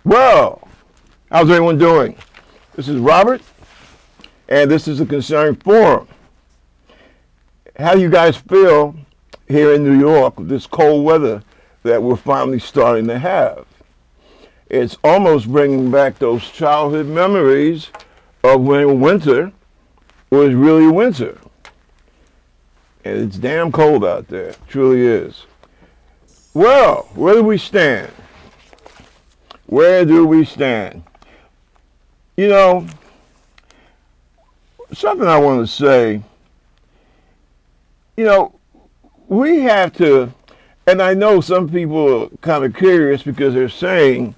Well, how's everyone doing? This is Robert, and this is a Concerned Forum. How do you guys feel here in New York with this cold weather that we're finally starting to have? It's almost bringing back those childhood memories of when winter was really winter. And it's damn cold out there, it truly is. Well, where do we stand? Where do we stand? You know, something I want to say, you know, we have to, and I know some people are kind of curious because they're saying,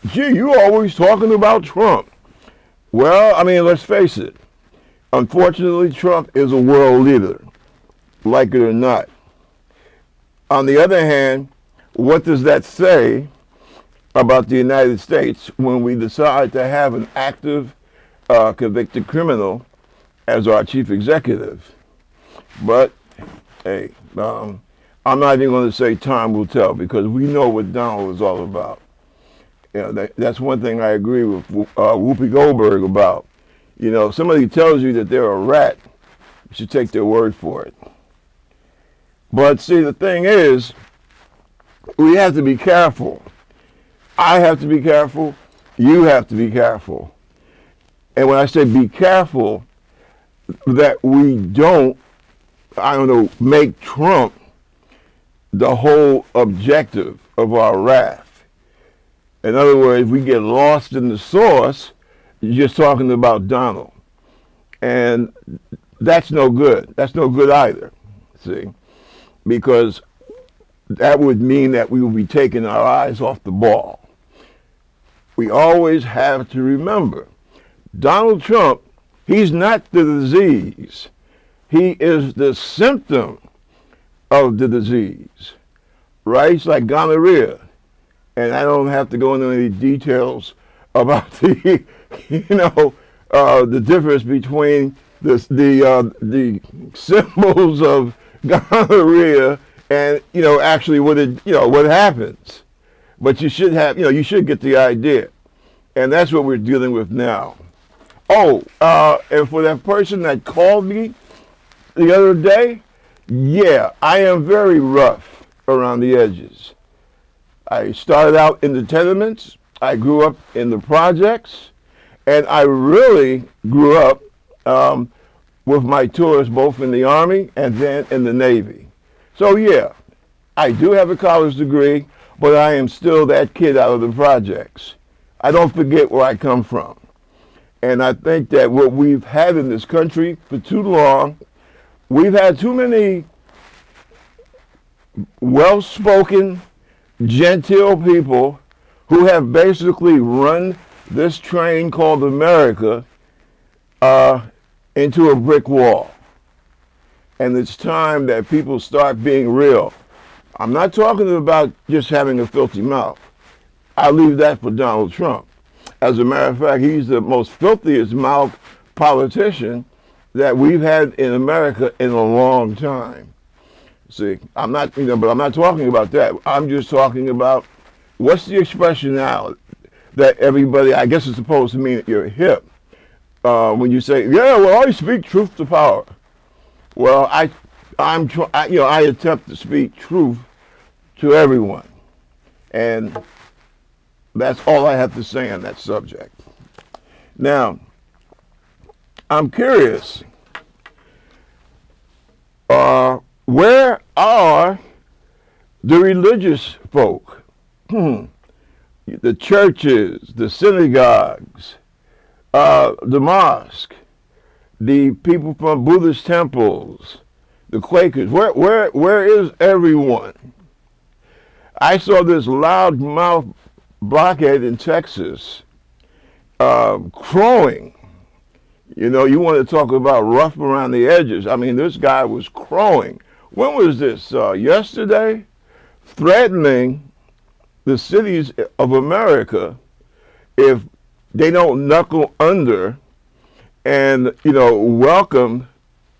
gee, you always talking about Trump. Well, I mean, let's face it. Unfortunately, Trump is a world leader, like it or not. On the other hand, what does that say about the United States when we decide to have an active, convicted criminal as our chief executive? But, hey, I'm not even going to say time will tell because we know what Donald is all about. You know, that's one thing I agree with Whoopi Goldberg about. You know, somebody tells you that they're a rat, you should take their word for it. But see, the thing is, we have to be careful. I have to be careful. You have to be careful. And when I say be careful, that we don't, make Trump the whole objective of our wrath. In other words, we get lost in the source, just talking about Donald. And that's no good. That's no good either, see? Because that would mean that we will be taking our eyes off the ball. We always have to remember, Donald Trump, he's not the disease. He is the symptom of the disease, right? It's like gonorrhea. And I don't have to go into any details about the, the difference between the symbols of gonorrhea and, actually what happens. But you should have, you should get the idea. And that's what we're dealing with now. Oh, and for that person that called me the other day, yeah, I am very rough around the edges. I started out in the tenements, I grew up in the projects, and I really grew up with my tours both in the Army and then in the Navy. So yeah, I do have a college degree, but I am still that kid out of the projects. I don't forget where I come from. And I think that what we've had in this country for too long, we've had too many well-spoken, genteel people who have basically run this train called America into a brick wall. And it's time that people start being real. I'm not talking about just having a filthy mouth. I leave that for Donald Trump. As a matter of fact, he's the most filthiest mouth politician that we've had in America in a long time. See, I'm not, but I'm not talking about that. I'm just talking about what's the expression now that everybody, I guess it's supposed to mean that you're hip. When you say, yeah, well, I speak truth to power. Well, I attempt to speak truth to everyone. And that's all I have to say on that subject. Now, I'm curious, where are the religious folk? The churches, the synagogues, the mosque, the people from Buddhist temples, the Quakers. Where is everyone? I saw this loudmouth blockhead in Texas crowing. You want to talk about rough around the edges. I mean, this guy was crowing. When was this? Yesterday? Threatening the cities of America if they don't knuckle under and, welcome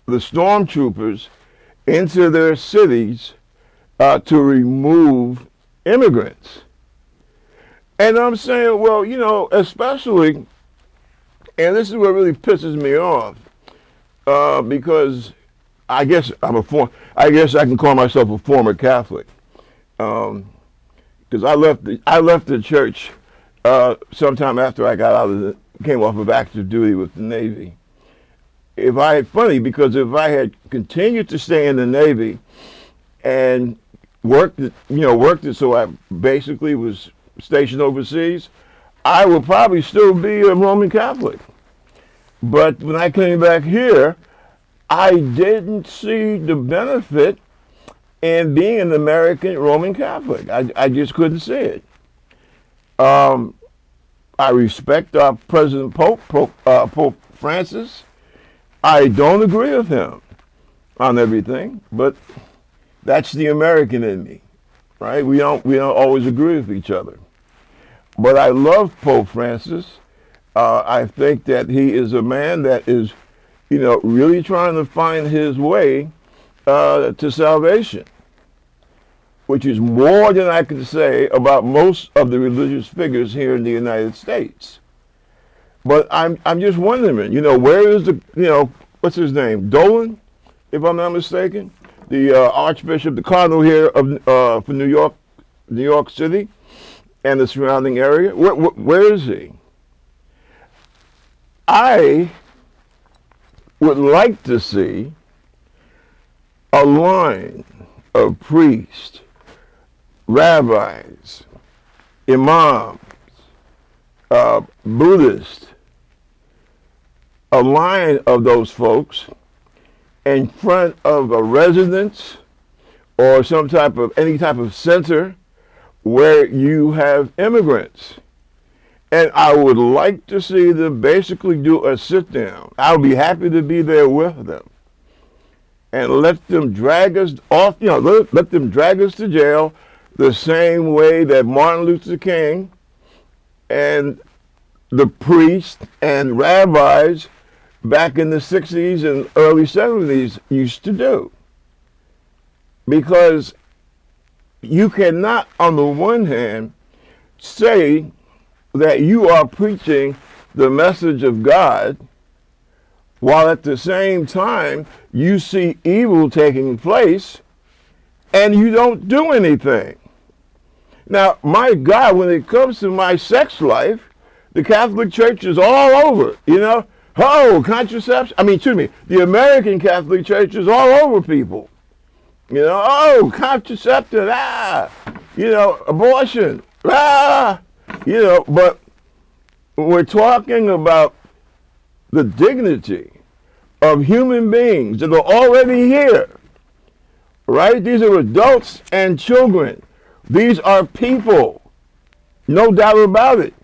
the stormtroopers into their cities to remove immigrants. And I'm saying, well, especially, and this is what really pisses me off, because I guess I can call myself a former Catholic, because I left the church sometime after I got came off of active duty with the Navy. Funny because if I had continued to stay in the Navy and worked it so I basically was stationed overseas, I would probably still be a Roman Catholic. But when I came back here, I didn't see the benefit in being an American Roman Catholic. I just couldn't see it. I respect our President Pope Francis. I don't agree with him on everything, but that's the American in me, right? We don't always agree with each other. But I love Pope Francis. I think that he is a man that is, really trying to find his way to salvation, which is more than I can say about most of the religious figures here in the United States. But I'm just wondering, where is what's his name, Dolan, if I'm not mistaken, the Archbishop, the Cardinal here of for New York City, and the surrounding area. Where is he? I would like to see a line of priests, rabbis, imams, Buddhists, a line of those folks in front of a residence or any type of center where you have immigrants. And I would like to see them basically do a sit down. I would be happy to be there with them and let them drag us off, let them drag us to jail the same way that Martin Luther King and the priests and rabbis back in the 60s and early 70s used to do. Because you cannot, on the one hand, say that you are preaching the message of God while at the same time you see evil taking place and you don't do anything. Now, my God, when it comes to my sex life, the Catholic Church is all over, contraception. The American Catholic Church is all over people. Contraceptive, abortion, but we're talking about the dignity of human beings that are already here, right? These are adults and children. These are people, no doubt about it.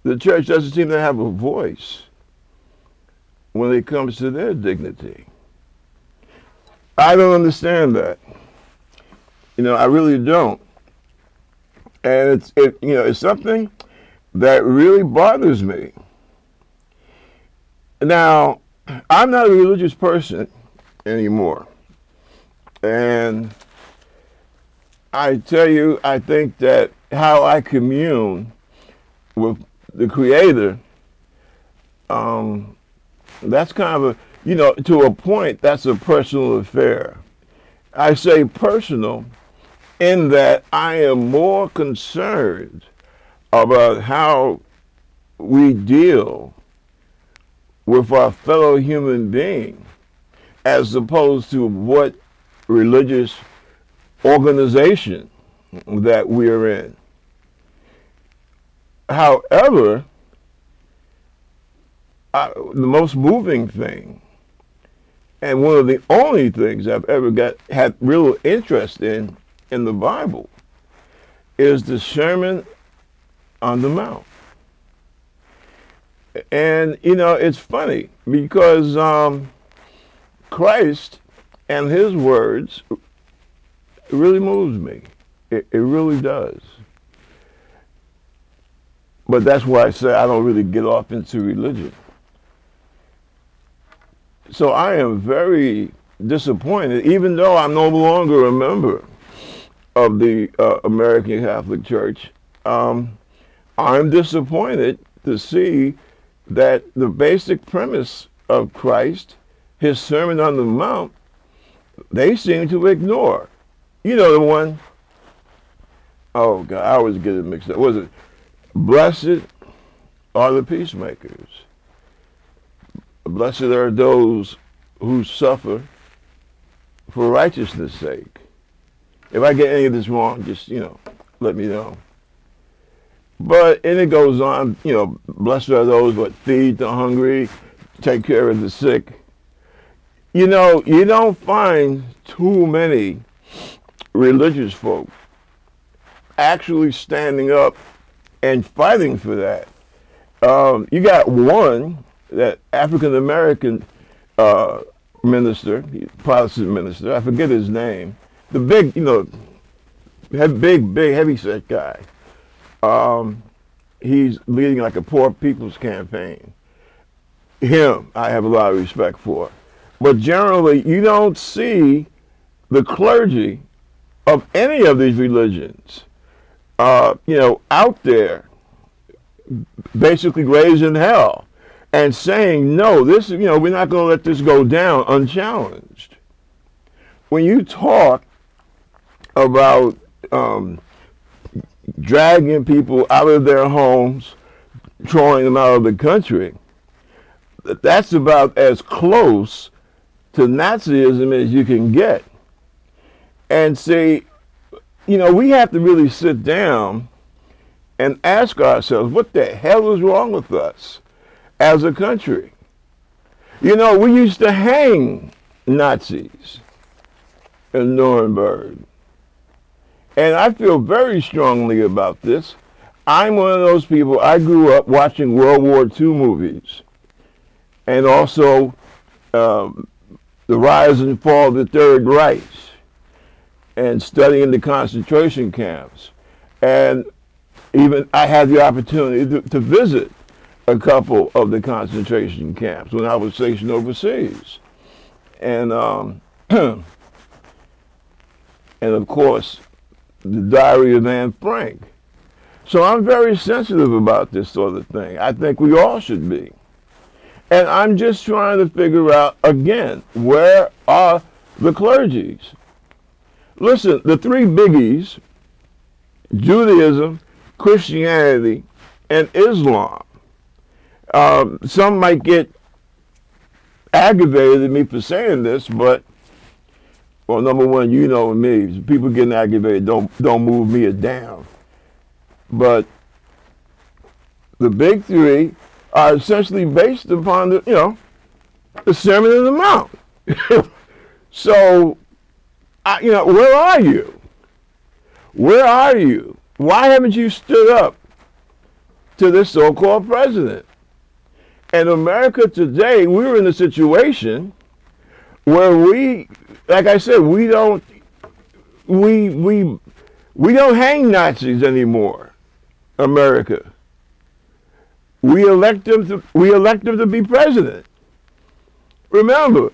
The church doesn't seem to have a voice when it comes to their dignity. I don't understand that. I really don't. And it's something that really bothers me. Now, I'm not a religious person anymore. And I tell you, I think that how I commune with the Creator, that's kind of to a point, that's a personal affair. I say personal in that I am more concerned about how we deal with our fellow human being as opposed to what religious organization that we're in. However, the most moving thing, and one of the only things I've ever had real interest in the Bible, is the Sermon on the Mount. And, it's funny because Christ and his words really moves me. It really does. But that's why I say I don't really get off into religion. So I am very disappointed, even though I'm no longer a member of the American Catholic Church, I'm disappointed to see that the basic premise of Christ, his Sermon on the Mount, they seem to ignore. You know the one, oh God, I always get it mixed up. Was it, blessed are the peacemakers. Blessed are those who suffer for righteousness' sake. If I get any of this wrong, just, let me know. But, and it goes on, blessed are those that feed the hungry, take care of the sick. You don't find too many religious folk actually standing up and fighting for that. You got one, that African American minister, Protestant minister, I forget his name, the big, big, heavy-set guy. He's leading like a poor people's campaign. Him, I have a lot of respect for. But generally, you don't see the clergy of any of these religions, out there, basically raising hell and saying, no, this, we're not going to let this go down unchallenged. When you talk about dragging people out of their homes, throwing them out of the country, that's about as close to Nazism as you can get. And say, we have to really sit down and ask ourselves, what the hell is wrong with us as a country? We used to hang Nazis in Nuremberg. And I feel very strongly about this. I'm one of those people, I grew up watching World War II movies and also the rise and fall of the Third Reich and studying the concentration camps. And even I had the opportunity to visit a couple of the concentration camps when I was stationed overseas. And, and of course, the Diary of Anne Frank. So I'm very sensitive about this sort of thing. I think we all should be. And I'm just trying to figure out, again, where are the clergies? Listen, the three biggies, Judaism, Christianity, and Islam. Some might get aggravated at me for saying this, but, well, number one, me, people getting aggravated don't move me down. But the big three are essentially based upon the Sermon on the Mount. So, where are you? Where are you? Why haven't you stood up to this so-called president? In America today, we're in a situation where we, like I said, we don't hang Nazis anymore. America. We elect them to be president. Remember,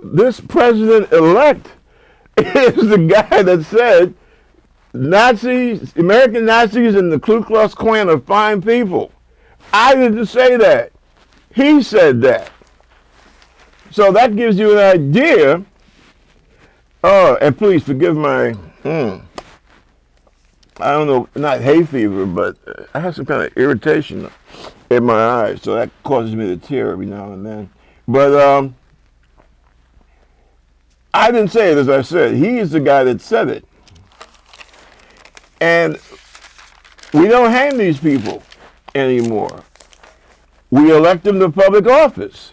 this president-elect is the guy that said Nazis, American Nazis and the Ku Klux Klan are fine people. I didn't say that. He said that. So that gives you an idea. Oh, and please forgive my, I don't know, not hay fever, but I have some kind of irritation in my eyes, so that causes me to tear every now and then. But I didn't say it, as I said. He is the guy that said it. And we don't hang these people anymore. We elect them to public office.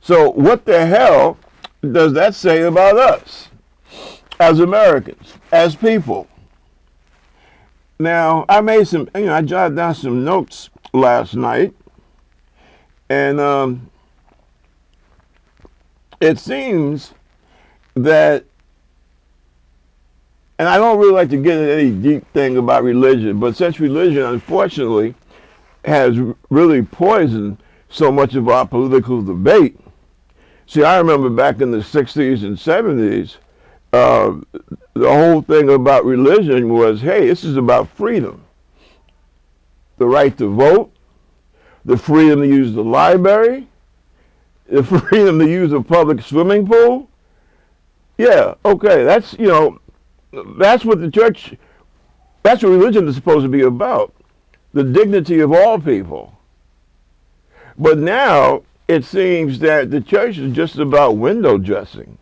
So what the hell does that say about us as Americans, as people? Now, I made some, I jotted down some notes last night, and it seems that, and I don't really like to get into any deep thing about religion, but since religion, unfortunately, has really poisoned so much of our political debate. See, I remember back in the 60s and 70s, uh, the whole thing about religion was, hey, this is about freedom, the right to vote, the freedom to use the library, the freedom to use a public swimming pool. Yeah, okay, that's what the church, that's what religion is supposed to be about, the dignity of all people. But now it seems that the church is just about window dressing,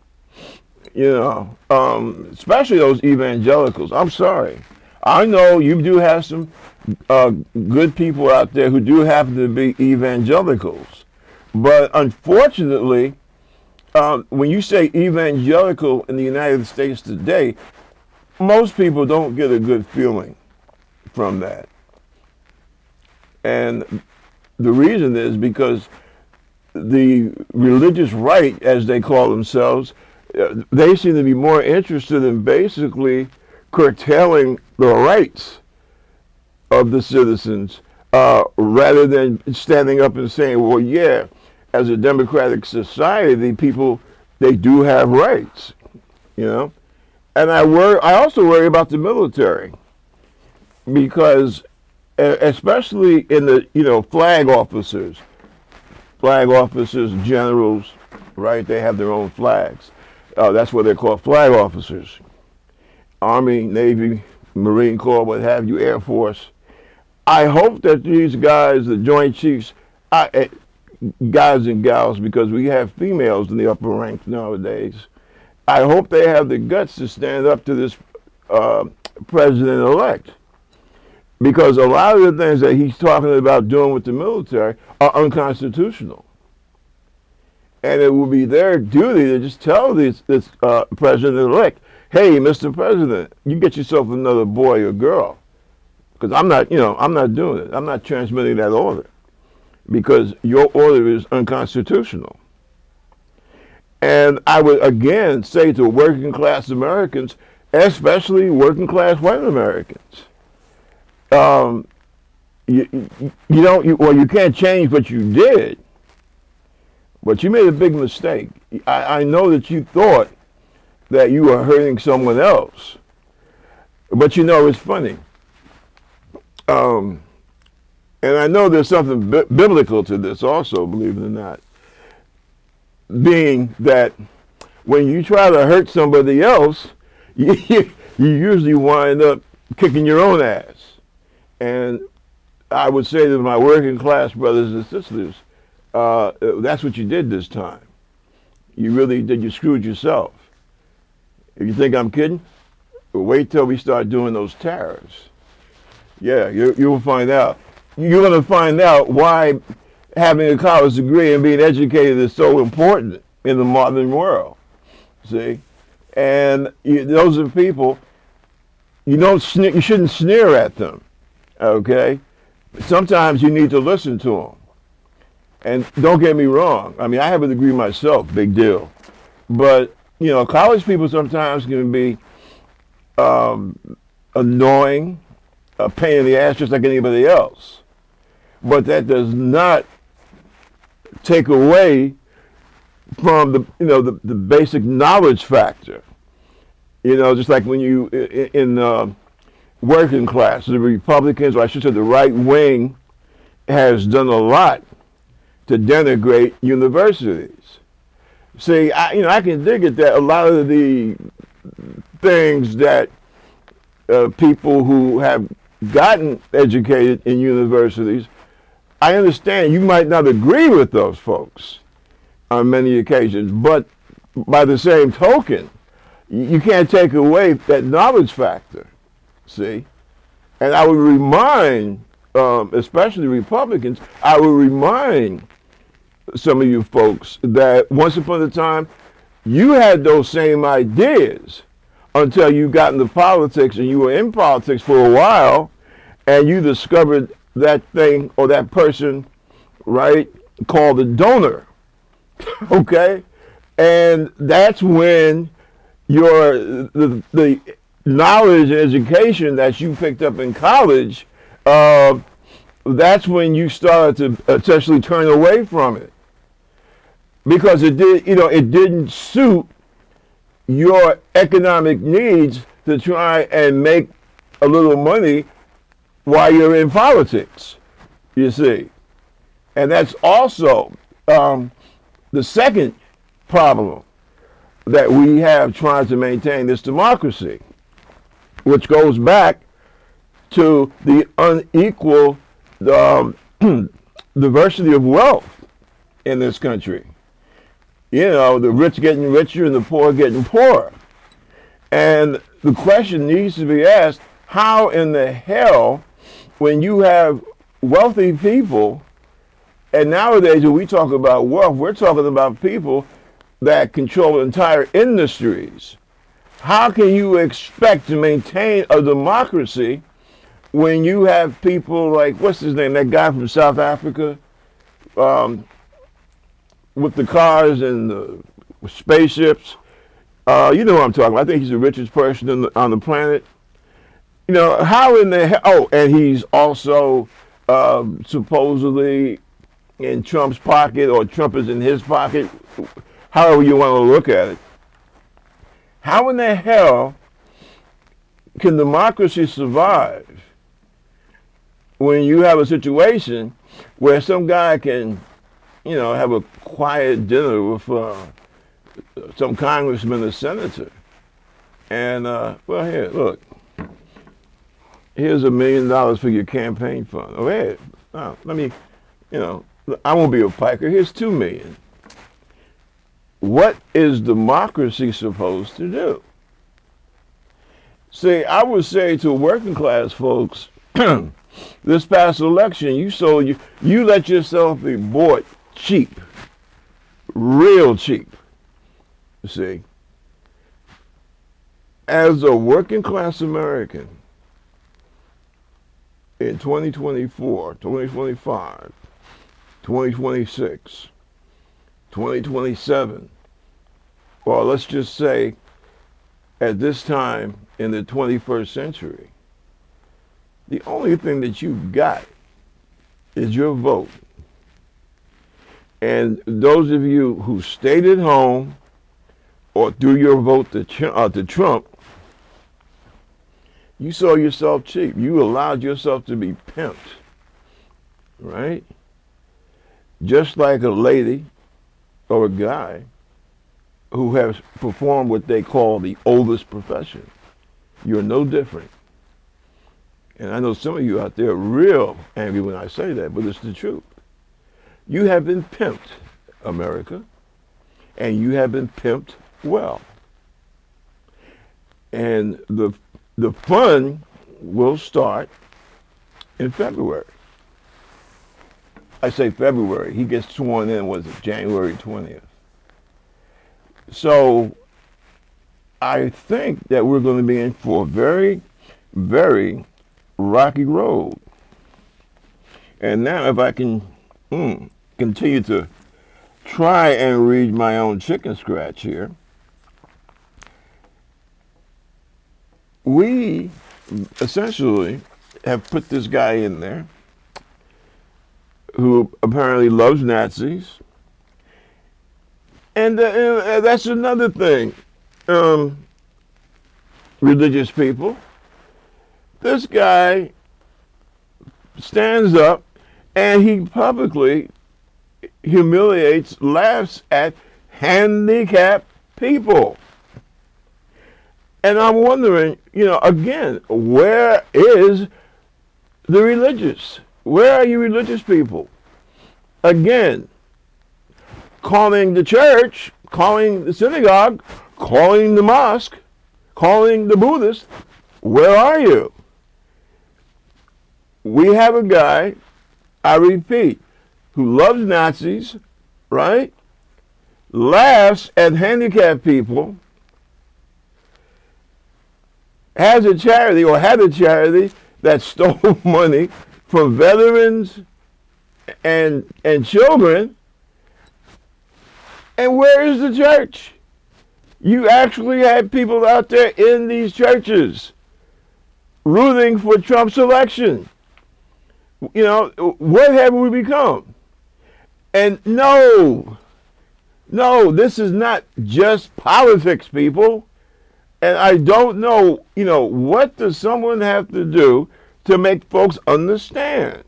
especially those evangelicals. I'm sorry. I know you do have some good people out there who do happen to be evangelicals. But unfortunately, when you say evangelical in the United States today, most people don't get a good feeling from that. And the reason is because the religious right, as they call themselves, they seem to be more interested in basically curtailing the rights of the citizens rather than standing up and saying, well, yeah, as a democratic society, people, they do have rights, And I also worry about the military because especially in the, flag officers, generals, right? They have their own flags. That's what they're called, flag officers. Army, Navy, Marine Corps, what have you, Air Force. I hope that these guys, the Joint Chiefs, guys and gals, because we have females in the upper ranks nowadays, I hope they have the guts to stand up to this president-elect. Because a lot of the things that he's talking about doing with the military are unconstitutional. And it will be their duty to just tell this president-elect, hey, Mr. President, you get yourself another boy or girl. Because I'm not doing it. I'm not transmitting that order. Because your order is unconstitutional. And I would again say to working class Americans, especially working class white Americans, you can't change what you did, but you made a big mistake. I know that you thought that you were hurting someone else, but it's funny. And I know there's something biblical to this also, believe it or not, being that when you try to hurt somebody else, you usually wind up kicking your own ass. And I would say to my working class brothers and sisters, that's what you did this time. You really did. You screwed yourself. If you think I'm kidding, wait till we start doing those tariffs. Yeah, you'll find out. You're going to find out why having a college degree and being educated is so important in the modern world. See? And those are people, you shouldn't sneer at them. Okay? Sometimes you need to listen to them. And don't get me wrong. I mean, I have a degree myself, big deal. But, college people sometimes can be annoying, a pain in the ass just like anybody else. But that does not take away from the basic knowledge factor. Just like when you, in working class, the Republicans, or I should say the right wing, has done a lot to denigrate universities. See, I can dig at that. A lot of the things that people who have gotten educated in universities, I understand you might not agree with those folks on many occasions, but by the same token, you can't take away that knowledge factor, see? And I would remind, especially Republicans, I would remind some of you folks that once upon a time, you had those same ideas until you got into politics and you were in politics for a while and you discovered that thing or that person, right, called a donor, okay? And that's when the knowledge and education that you picked up in college, that's when you started to essentially turn away from it. Because it didn't suit your economic needs to try and make a little money while you're in politics, you see. And that's also the second problem that we have trying to maintain this democracy, which goes back to the unequal diversity of wealth in this country. You know, the rich getting richer and the poor getting poorer. And the question needs to be asked, how in the hell, when you have wealthy people, and nowadays when we talk about wealth, we're talking about people that control entire industries. How can you expect to maintain a democracy when you have people like, what's his name, that guy from South Africa, with the cars and the spaceships? You know what I'm talking about. I think he's the richest person on the planet. You know, how in the hell, oh, and he's also supposedly in Trump's pocket, or Trump is in his pocket, however you want to look at it. How in the hell can democracy survive when you have a situation where some guy can, you know, have a quiet dinner with some congressman or senator, and well, here, look, here's $1 million for your campaign fund. Oh, hey, let me, you know, I won't be a piker. Here's $2 million. What is democracy supposed to do? See, I would say to working class folks, this past election, you let yourself be bought cheap, real cheap. You see, as a working class American in 2024, 2025, 2026, 2027, or let's just say at this time in the 21st century, the only thing that you've got is your vote. And those of you who stayed at home or threw your vote to Trump, you sold yourself cheap. You allowed yourself to be pimped, right? Just like a lady or a guy who has performed what they call the oldest profession. You're no different. And I know some of you out there are real angry when I say that, but it's the truth. You have been pimped, America, and you have been pimped well. And the fun will start in February. I say February. He gets sworn in, was it January 20th? So I think that we're going to be in for a very, very rocky road. And now if I can continue to try and read my own chicken scratch here, we essentially have put this guy in there who apparently loves Nazis. And that's another thing. Religious people. This guy stands up and he publicly humiliates, laughs at handicapped people. And I'm wondering, you know, again, where is the religious? Where are you religious people? Again, calling the church, calling the synagogue, calling the mosque, calling the Buddhist, where are you? We have a guy, I repeat, who loves Nazis, right? Laughs at handicapped people, has a charity or had a charity that stole money from veterans and children. And where is the church? You actually had people out there in these churches rooting for Trump's election. You know, what have we become? And no, No, this is not just politics, people. And I don't know, what does someone have to do to make folks understand?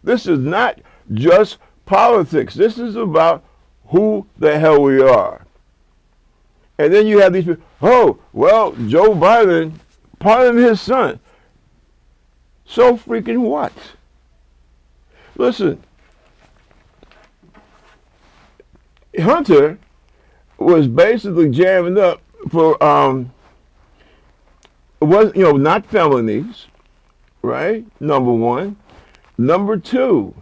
This is not just politics. This is about who the hell we are. And then you have these people, oh, well, Joe Biden pardoned his son. So freaking what? Listen, Hunter was basically jamming up for was not felonies, right? Number one. Number two,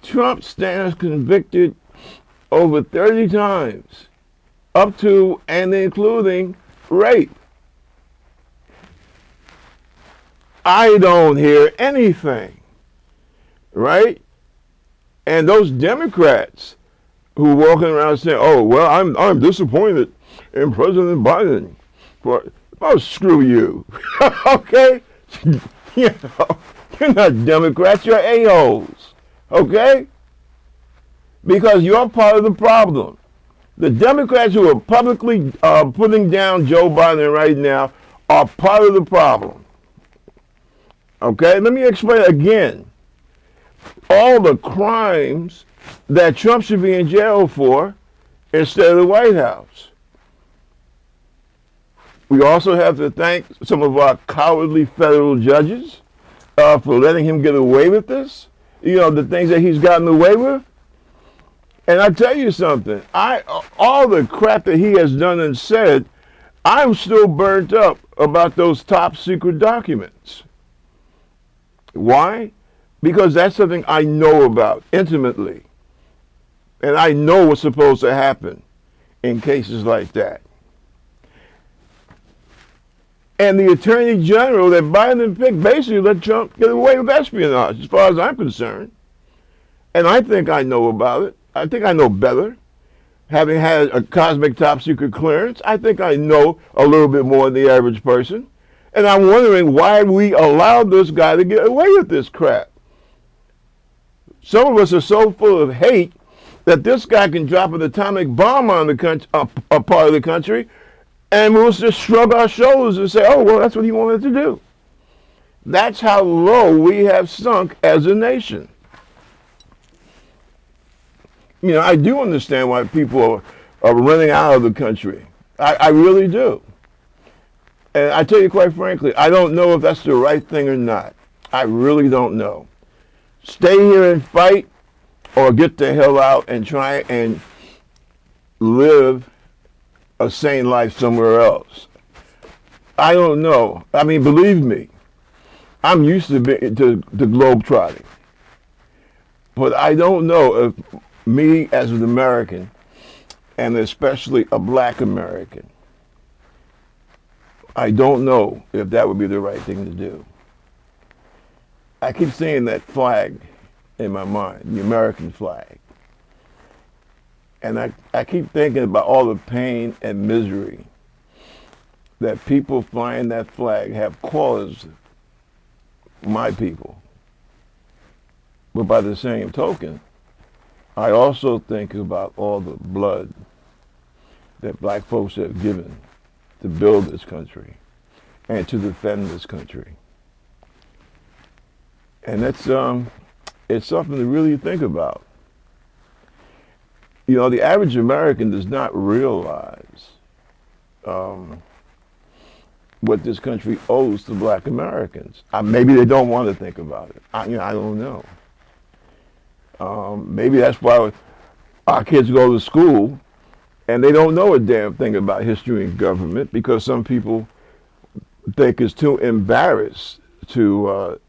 Trump stands convicted over 30 times, up to and including rape. I don't hear anything, right? And those Democrats who walking around saying, "Oh, well, I'm disappointed in President Biden," oh, screw you, okay? you know, you're not Democrats, you're a-holes, okay? Because you're part of the problem. The Democrats who are publicly putting down Joe Biden right now are part of the problem. Okay, let me explain again. All the crimes that Trump should be in jail for instead of the White House. We also have to thank some of our cowardly federal judges for letting him get away with this. The things that he's gotten away with. And I tell you something, all the crap that he has done and said, I'm still burnt up about those top secret documents. Why? Because that's something I know about intimately. And I know what's supposed to happen in cases like that. And the Attorney General that Biden picked basically let Trump get away with espionage, as far as I'm concerned. And I think I know about it. I think I know better. Having had a cosmic top secret clearance, I think I know a little bit more than the average person. And I'm wondering why we allowed this guy to get away with this crap. Some of us are so full of hate that this guy can drop an atomic bomb on the country, a part of the country, and we'll just shrug our shoulders and say, oh, well, that's what he wanted to do. That's how low we have sunk as a nation. I do understand why people are running out of the country. I really do. And I tell you quite frankly, I don't know if that's the right thing or not. I really don't know. Stay here and fight, or get the hell out and try and live a sane life somewhere else. I don't know. I mean, believe me, I'm used to globe trotting. But I don't know if me as an American, and especially a black American, I don't know if that would be the right thing to do. I keep seeing that flag in my mind, the American flag. And I keep thinking about all the pain and misery that people flying that flag have caused my people. But by the same token, I also think about all the blood that black folks have given to build this country and to defend this country. And that's it's something to really think about. The average American does not realize what this country owes to black Americans. Maybe they don't want to think about it. I don't know. Maybe that's why our kids go to school and they don't know a damn thing about history and government, because some people think it's too embarrassed to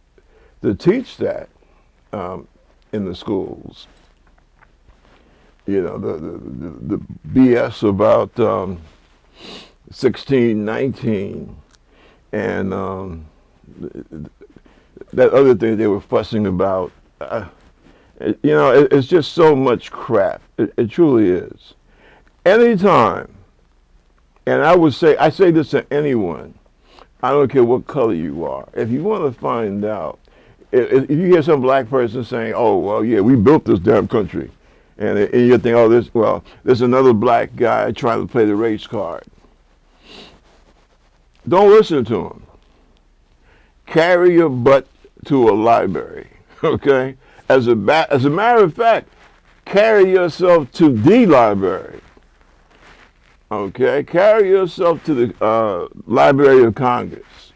teach that in the schools. The BS about 1619 and that other thing they were fussing about. It's just so much crap. It truly is. Anytime, and I say this to anyone, I don't care what color you are, if you want to find out, if you hear some black person saying, oh, well, yeah, we built this damn country, And you think, oh, there's another black guy trying to play the race card. Don't listen to him. Carry your butt to a library, okay? As a matter of fact, carry yourself to the library, okay? Carry yourself to the Library of Congress,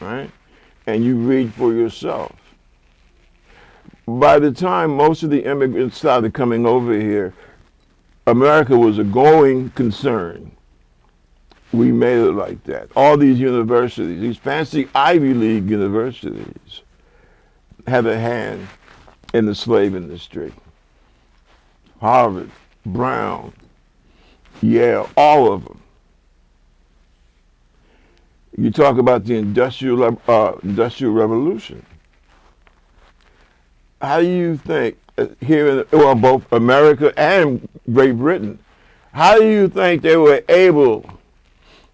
right? And you read for yourself. By the time most of the immigrants started coming over here, America was a going concern. We made it like that. All these universities, these fancy Ivy League universities, have a hand in the slave industry. Harvard, Brown, Yale, all of them. You talk about the industrial revolution. How do you think here in both America and Great Britain, how do you think they were able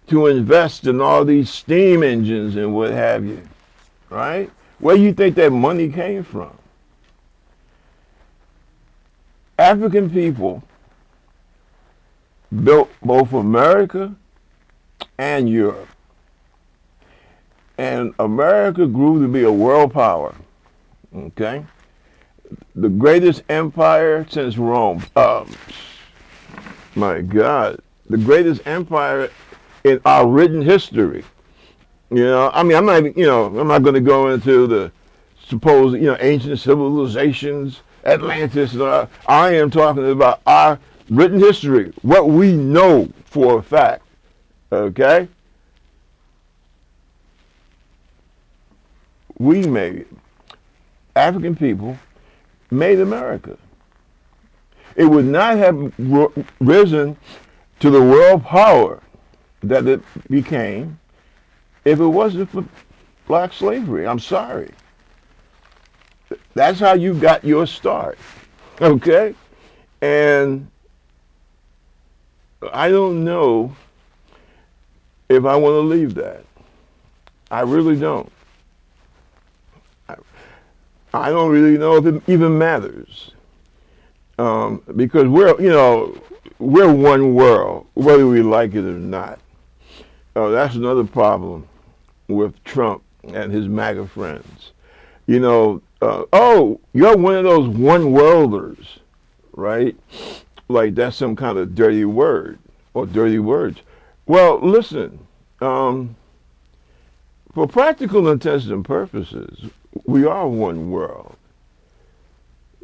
to invest in all these steam engines and what have you, right? Where do you think that money came from? African people built both America and Europe. And America grew to be a world power, okay? The greatest empire since Rome. My God, the greatest empire in our written history. You know, I mean, I'm not going to go into the supposed, ancient civilizations, Atlantis. I am talking about our written history, what we know for a fact. Okay? We made it. African people made America. It would not have risen to the world power that it became if it wasn't for black slavery. I'm sorry. That's how you got your start. Okay? And I don't know if I want to leave that. I really don't. I don't really know if it even matters. Because we're one world, whether we like it or not. That's another problem with Trump and his MAGA friends. Oh, you're one of those one-worlders, right? Like that's some kind of dirty word or dirty words. Well, listen, for practical intents and purposes, we are one world.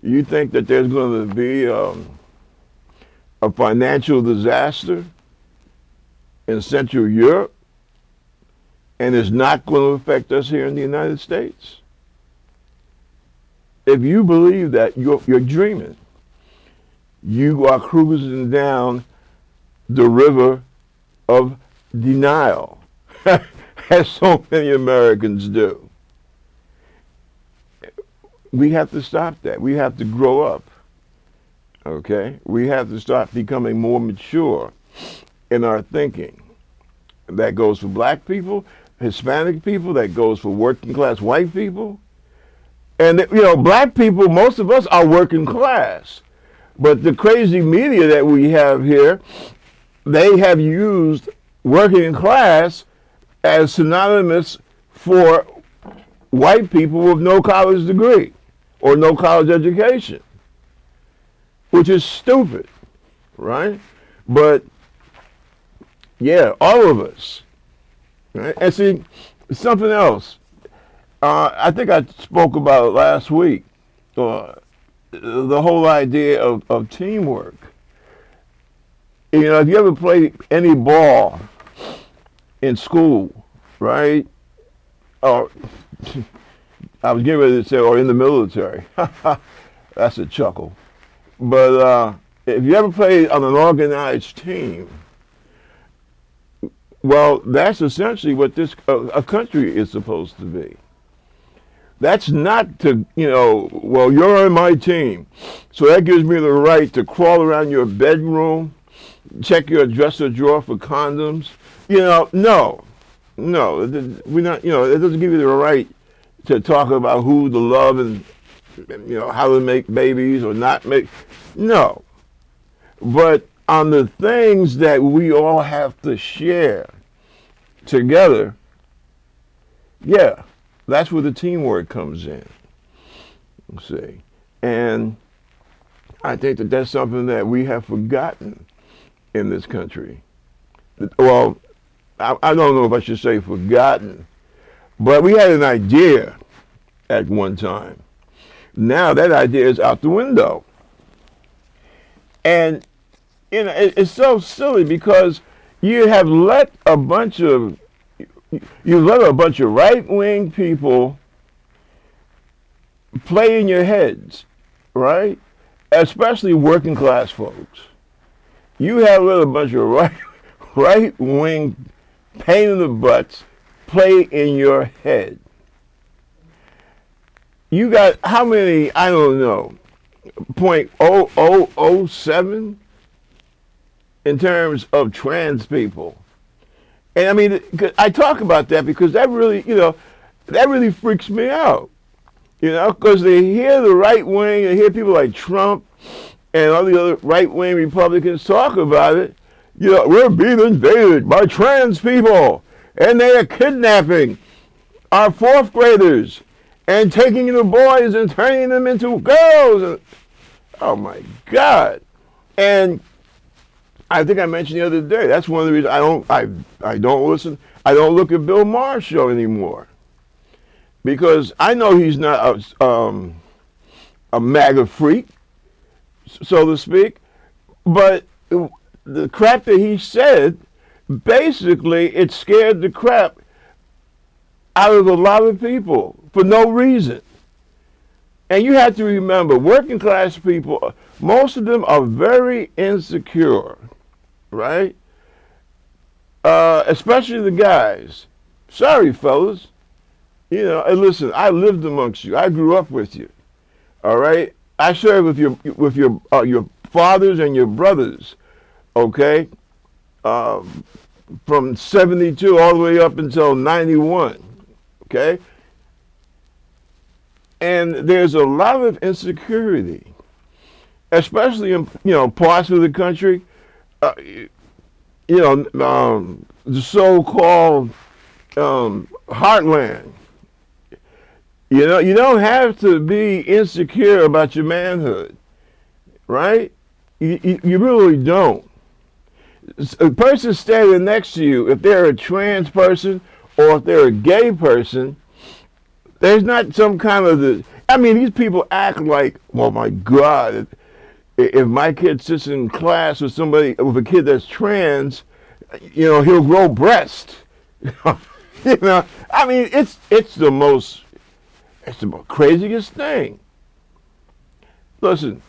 You think that there's going to be a financial disaster in Central Europe and it's not going to affect us here in the United States? If you believe that, you're dreaming. You are cruising down the river of denial, as so many Americans do. We have to stop that. We have to grow up, okay? We have to start becoming more mature in our thinking. That goes for black people, Hispanic people, that goes for working class white people. And, black people, most of us are working class. But the crazy media that we have here, they have used working class as synonymous for white people with no college degree or no college education, which is stupid, right? But, yeah, all of us. Right? And see, something else. I think I spoke about it last week. The whole idea of teamwork. If you ever played any ball in school, right? Or I was getting ready to say, or in the military. That's a chuckle. But if you ever played on an organized team, well, that's essentially what a country is supposed to be. That's not to, well, you're on my team, so that gives me the right to crawl around your bedroom, check your dresser drawer for condoms. No, we're not. It doesn't give you the right to talk about who to love and how to make babies or not make. No. But on the things that we all have to share together, yeah, that's where the teamwork comes in. You see. And I think that that's something that we have forgotten in this country. Well, I don't know if I should say forgotten, but we had an idea at one time. Now that idea is out the window. And it's so silly because you have let a bunch of right wing people play in your heads, right? Especially working class folks. You have let a bunch of right wing pain in the butts play in your head. You got how many? I don't know. 0.0007 in terms of trans people. And I mean, I talk about that because that really, that really freaks me out. Because they hear the right wing, they hear people like Trump and all the other right wing Republicans talk about it. We're being invaded by trans people, and they are kidnapping our fourth graders and taking the boys and turning them into girls. Oh my God! And I think I mentioned the other day. That's one of the reasons I don't listen. I don't look at Bill Maher's show anymore because I know he's not a MAGA freak, so to speak. But the crap that he said, basically, it scared the crap out of a lot of people for no reason. And you have to remember, working class people, most of them are very insecure, right? Especially the guys. Sorry, fellas. And listen, I lived amongst you. I grew up with you. All right? I shared with your fathers and your brothers. Okay, from 72 all the way up until 91. Okay, and there's a lot of insecurity, especially in parts of the country. The so-called heartland. You don't have to be insecure about your manhood, right? You really don't. A person standing next to you, if they're a trans person or if they're a gay person, there's not some kind of these people act like, oh my God, if my kid sits in class with a kid that's trans, he'll grow breast. It's the craziest thing. Listen,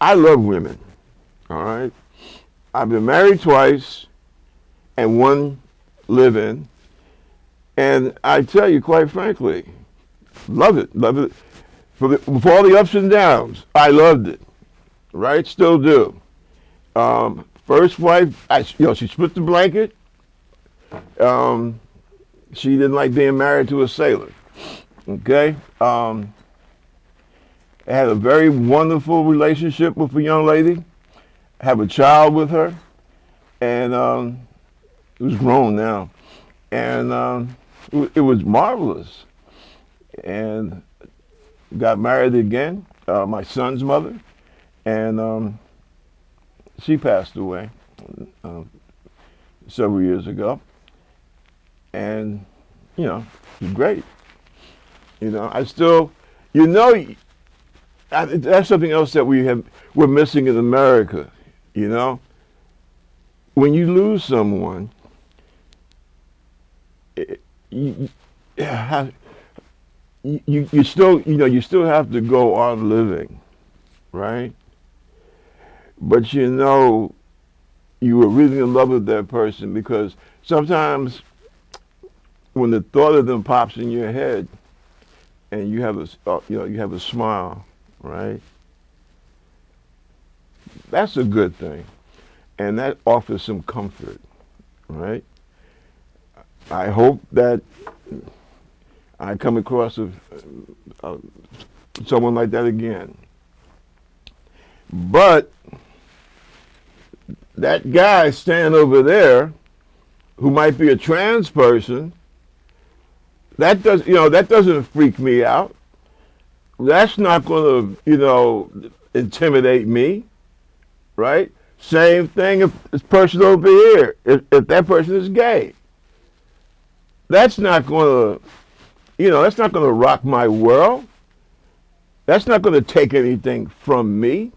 I love women, all right? I've been married twice and one live-in. And I tell you, quite frankly, love it. For all the ups and downs, I loved it, right? Still do. First wife, she split the blanket. She didn't like being married to a sailor, okay? I had a very wonderful relationship with a young lady. Have a child with her, and it was grown now, and it was marvelous. And got married again, my son's mother, and she passed away several years ago. And it was great. I still, that's something else that we're missing in America. When you lose someone, you still have to go on living, right? But you were really in love with that person, because sometimes when the thought of them pops in your head, and you have a smile, right? That's a good thing, and that offers some comfort, right? I hope that I come across a, someone like that again. But that guy standing over there, who might be a trans person, that doesn't freak me out. That's not going to, intimidate me, right? Same thing if this person over here, if that person is gay. That's not going to, that's not going to rock my world. That's not going to take anything from me.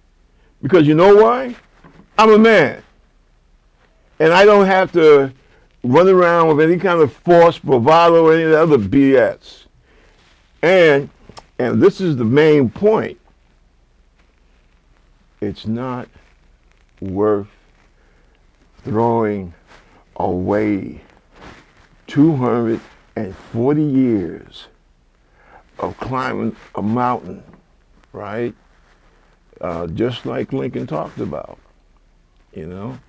Because you know why? I'm a man. And I don't have to run around with any kind of false bravado or any of the other BS. And this is the main point. It's not worth throwing away 240 years of climbing a mountain, right? Just like Lincoln talked about, the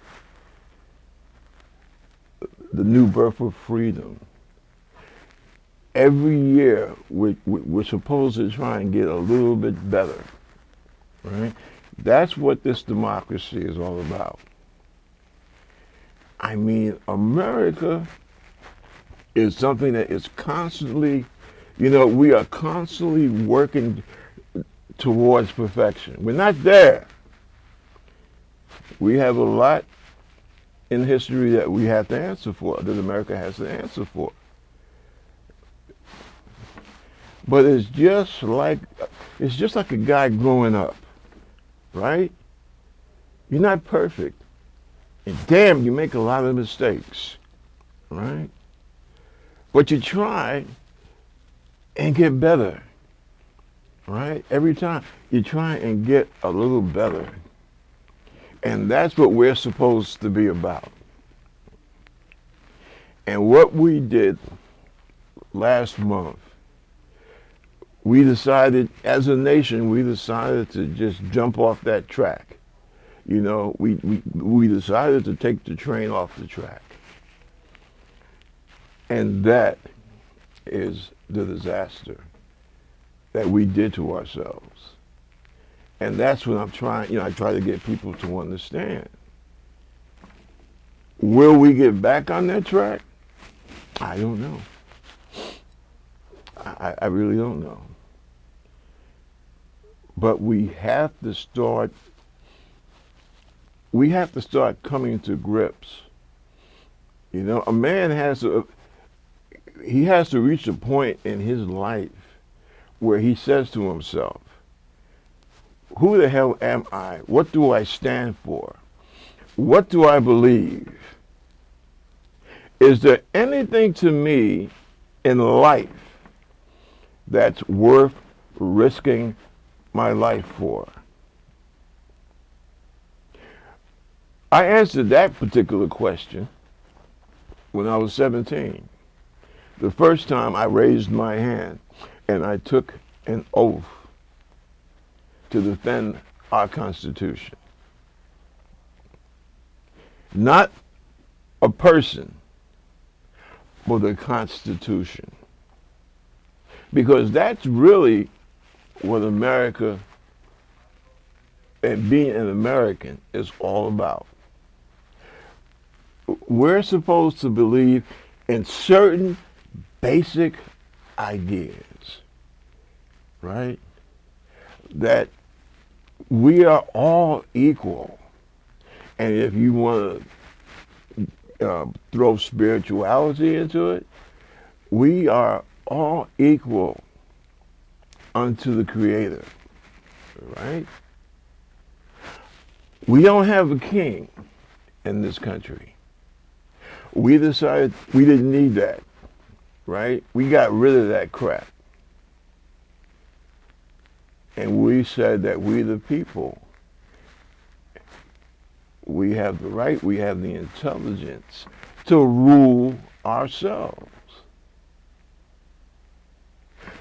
new birth of freedom. Every year, we're supposed to try and get a little bit better, right? That's what this democracy is all about. I mean, America is something that is constantly, we are constantly working towards perfection. We're not there. We have a lot in history that we have to answer for, that America has to answer for. But it's just like a guy growing up, right? You're not perfect. And damn, you make a lot of mistakes, right? But you try and get better, right? Every time you try and get a little better. And that's what we're supposed to be about. And what we did last month, we decided, as a nation, to just jump off that track. We decided to take the train off the track. And that is the disaster that we did to ourselves. And that's what I'm trying, I try to get people to understand. Will we get back on that track? I don't know. I really don't know. But we have to start coming to grips. A man has to reach a point in his life where he says to himself, who the hell am I? What do I stand for? What do I believe? Is there anything to me in life that's worth risking my life for? I answered that particular question when I was 17. The first time I raised my hand and I took an oath to defend our Constitution. Not a person, but the Constitution. Because that's really what America and being an American is all about. We're supposed to believe in certain basic ideas, right? That we are all equal. And if you want to throw spirituality into it, we are all equal unto the Creator, right? We don't have a king in this country. We decided we didn't need that, right? We got rid of that crap. And we said that we the people, we have the right, we have the intelligence to rule ourselves.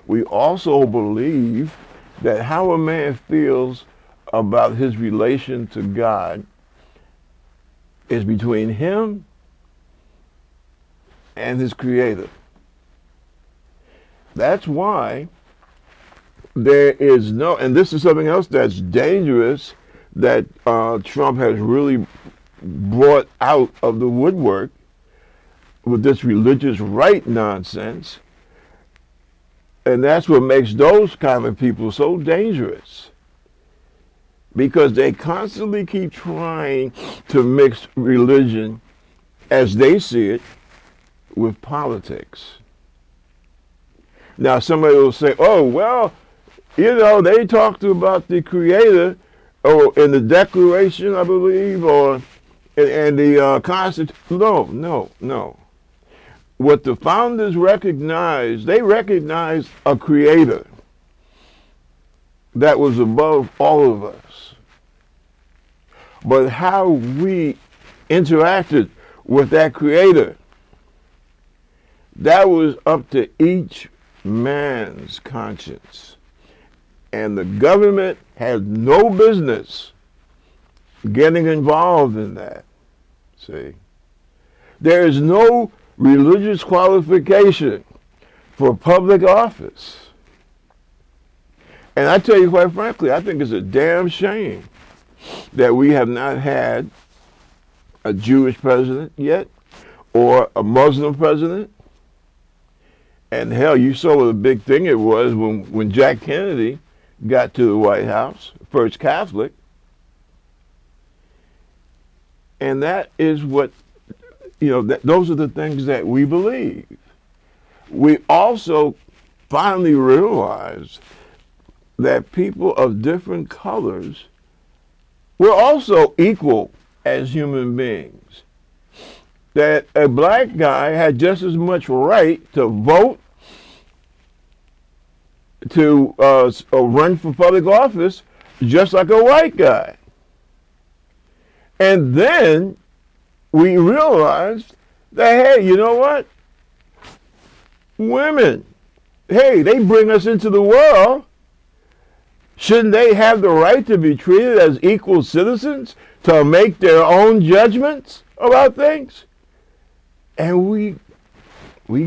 We also believe that how a man feels about his relation to God is between him and his Creator. That's why there is no, and this is something else that's dangerous that Trump has really brought out of the woodwork with this religious right nonsense. And that's what makes those kind of people so dangerous. Because they constantly keep trying to mix religion, as they see it, with politics. Now somebody will say, oh, well, they talked about the Creator in the Declaration, I believe, or in the Constitution. No. What the founders recognized, they recognized a Creator that was above all of us. But how we interacted with that Creator, that was up to each man's conscience. And the government had no business getting involved in that. See? There is no religious qualification for public office. And I tell you quite frankly, I think it's a damn shame that we have not had a Jewish president yet or a Muslim president. And hell, you saw what a big thing it was when Jack Kennedy got to the White House, first Catholic. And that is what, those are the things that we believe. We also finally realized that people of different colors were also equal as human beings. That a black guy had just as much right to vote, to run for public office, just like a white guy. And then we realized that, hey, you know what? Women, hey, they bring us into the world. Shouldn't they have the right to be treated as equal citizens, to make their own judgments about things? And we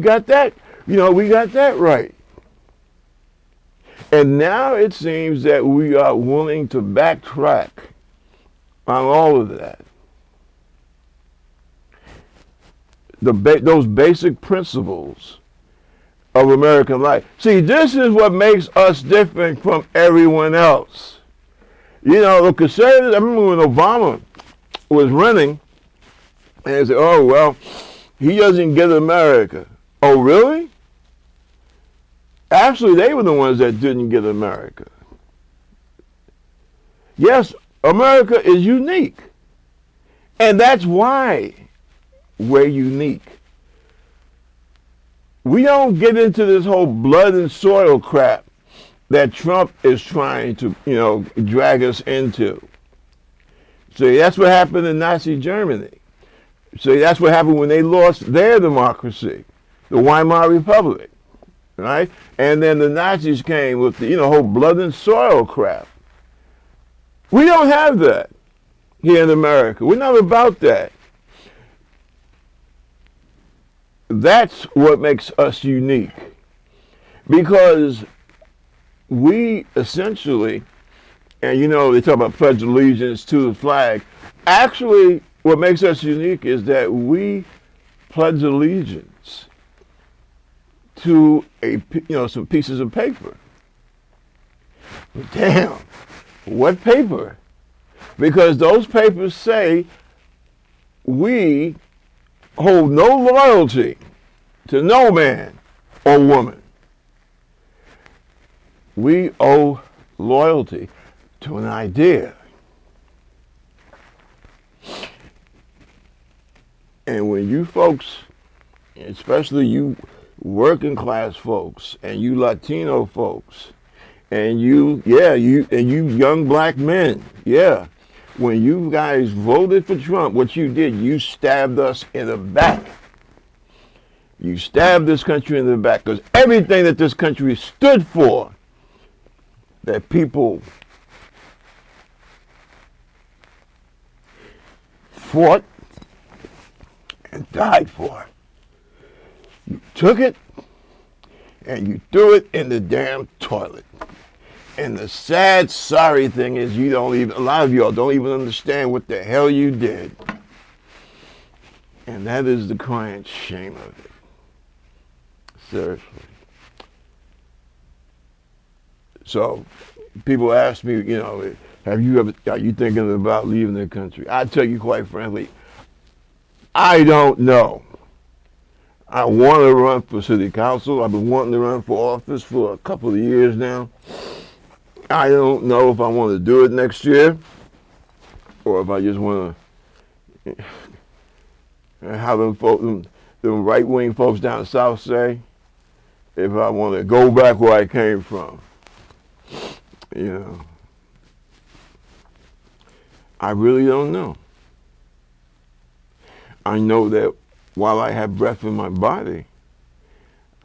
got that, we got that right. And now it seems that we are willing to backtrack on all of that. Those basic principles of American life. See, this is what makes us different from everyone else. The conservatives, I remember when Obama was running, and they said, oh, well, he doesn't get America. Oh, really? Actually, they were the ones that didn't get America. Yes, America is unique. And that's why we're unique. We don't get into this whole blood and soil crap that Trump is trying to, drag us into. See, that's what happened in Nazi Germany. See, that's what happened when they lost their democracy, the Weimar Republic, right? And then the Nazis came with the, whole blood and soil crap. We don't have that here in America. We're not about that. That's what makes us unique. Because we essentially, and they talk about pledge allegiance to the flag. Actually, what makes us unique is that we pledge allegiance to some pieces of paper. But damn, what paper? Because those papers say we hold no loyalty to no man or woman. We owe loyalty to an idea. And when you folks, especially you working class folks and you Latino folks and you young black men, when you guys voted for Trump, what you did, you stabbed us in the back. You stabbed this country in the back because everything that this country stood for, that people fought and died for. You took it and you threw it in the damn toilet. And the sad, sorry thing is a lot of y'all don't even understand what the hell you did. And that is the crying shame of it. Seriously. So people ask me, are you thinking about leaving the country? I tell you quite frankly, I don't know. I want to run for city council. I've been wanting to run for office for a couple of years now. I don't know if I want to do it next year or if I just want to, how them right-wing folks down south say, if I want to go back where I came from. I really don't know. I know that while I have breath in my body,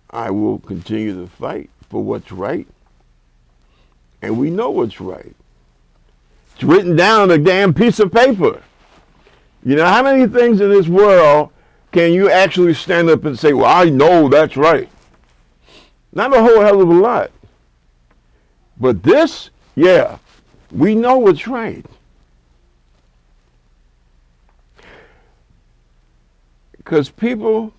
I will continue to fight for what's right. And we know what's right. It's written down on a damn piece of paper. How many things in this world can you actually stand up and say, well, I know that's right? Not a whole hell of a lot. But this, yeah, we know what's right. Because people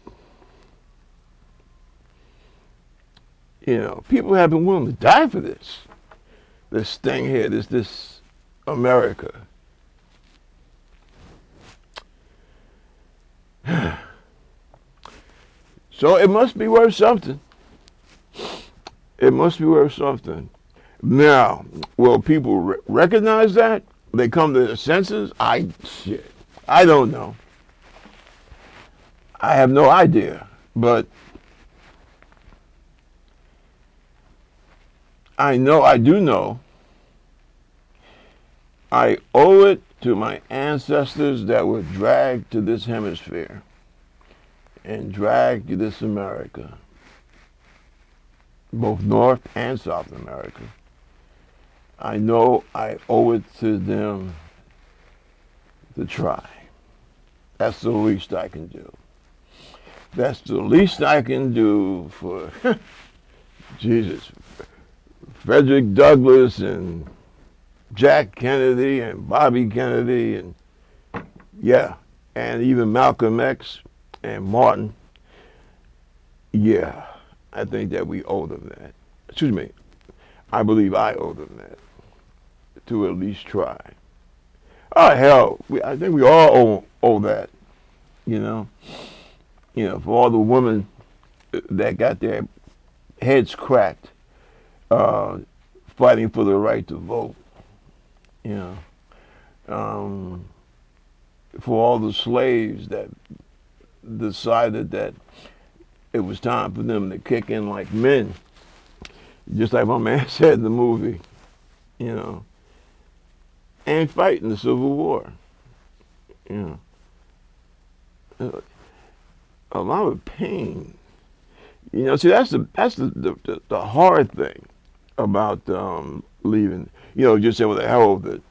have been willing to die for this thing here, this America. So it must be worth something. It must be worth something. Now, will people recognize that? They come to their senses? I don't know. I have no idea. But I do know, I owe it to my ancestors that were dragged to this hemisphere and dragged to this America, both North and South America. I know I owe it to them to try. That's the least I can do. That's the least I can do for, Jesus, Frederick Douglass and Jack Kennedy and Bobby Kennedy and, and even Malcolm X and Martin. Yeah, I think that we owe them that. Excuse me, I believe I owe them that, to at least try. Oh, hell, I think we all owe that, for all the women that got their heads cracked fighting for the right to vote, for all the slaves that decided that it was time for them to kick in like men, just like my man said in the movie, and fight in the Civil War. A lot of pain. See, that's the hard thing about leaving. Just say, well, the hell with it.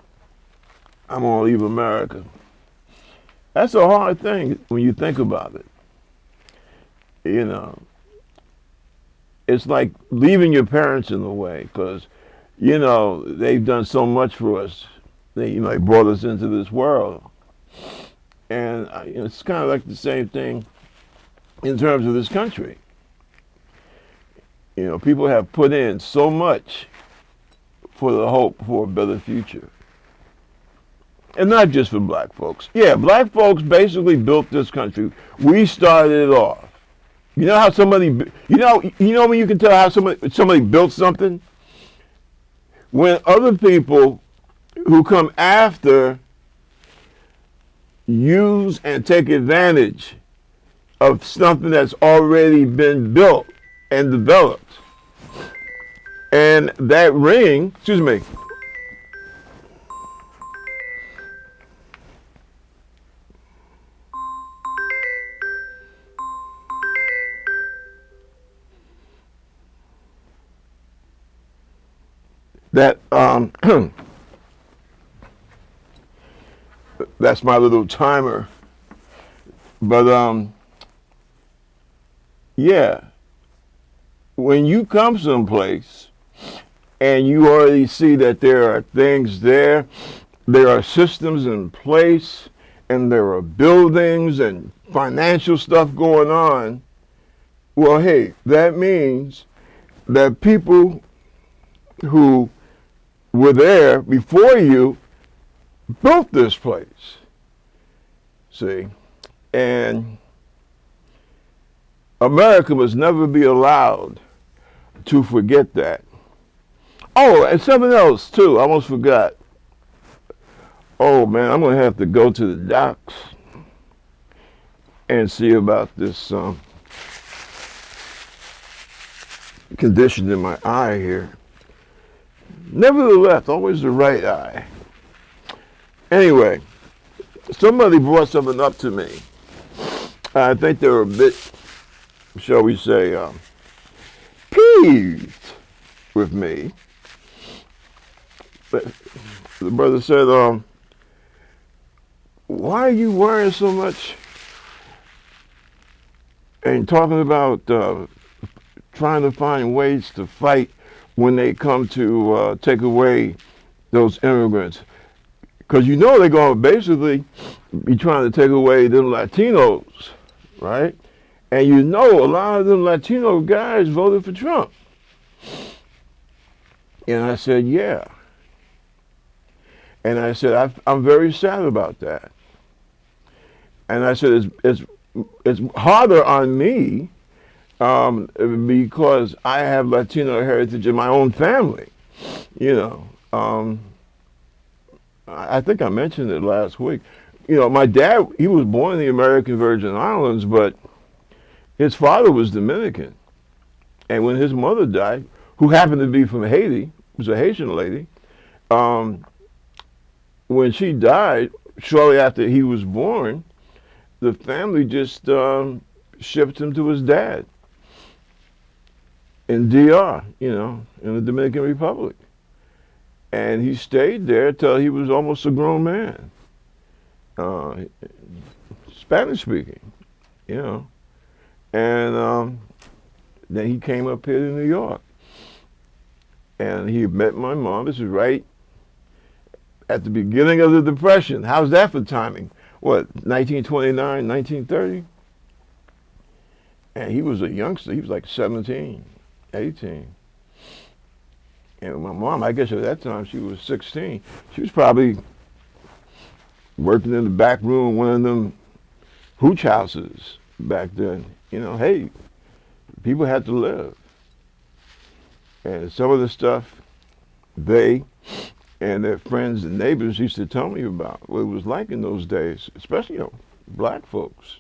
I'm gonna leave America. That's a hard thing when you think about it. It's like leaving your parents in a way, because they've done so much for us. They brought us into this world, and it's kind of like the same thing in terms of this country. People have put in so much for the hope for a better future. And not just for black folks. Yeah, black folks basically built this country. We started it off. You know how somebody, when you can tell how somebody built something? When other people who come after use and take advantage of something that's already been built and developed. And that ring, excuse me, that that's my little timer. But yeah, when you come someplace and you already see that there are things there, there are systems in place, and there are buildings and financial stuff going on, well, hey, that means that people who were there before you built this place. See? And America must never be allowed to forget that. Oh, and something else too. I almost forgot. Oh man, I'm gonna have to go to the docks and see about this condition in my eye here. Never the left, always the right eye. Anyway, somebody brought something up to me. I think they were a bit, shall we say, peeved with me. But the brother said, why are you worrying so much and talking about trying to find ways to fight when they come to take away those immigrants? Because you know they're going to basically be trying to take away them Latinos, right? And you know a lot of them Latino guys voted for Trump. And I said, yeah. And I said, I'm very sad about that. And I said, it's harder on me because I have Latino heritage in my own family, you know. I think I mentioned it last week. You know, my dad, he was born in the American Virgin Islands, but his father was Dominican. And when his mother died, who happened to be from Haiti, was a Haitian lady, when she died, shortly after he was born, the family just shipped him to his dad in DR, you know, in the Dominican Republic. And he stayed there till he was almost a grown man, Spanish speaking, you know. And then he came up here to New York. And he met my mom. This is right at the beginning of the Depression. How's that for timing? What, 1929, 1930? And he was a youngster. He was like 17, 18. And my mom, I guess at that time she was 16. She was probably working in the back room of one of them hooch houses back then. You know, hey, people had to live. And some of the stuff they and their friends and neighbors used to tell me about what it was like in those days, especially, you know, black folks.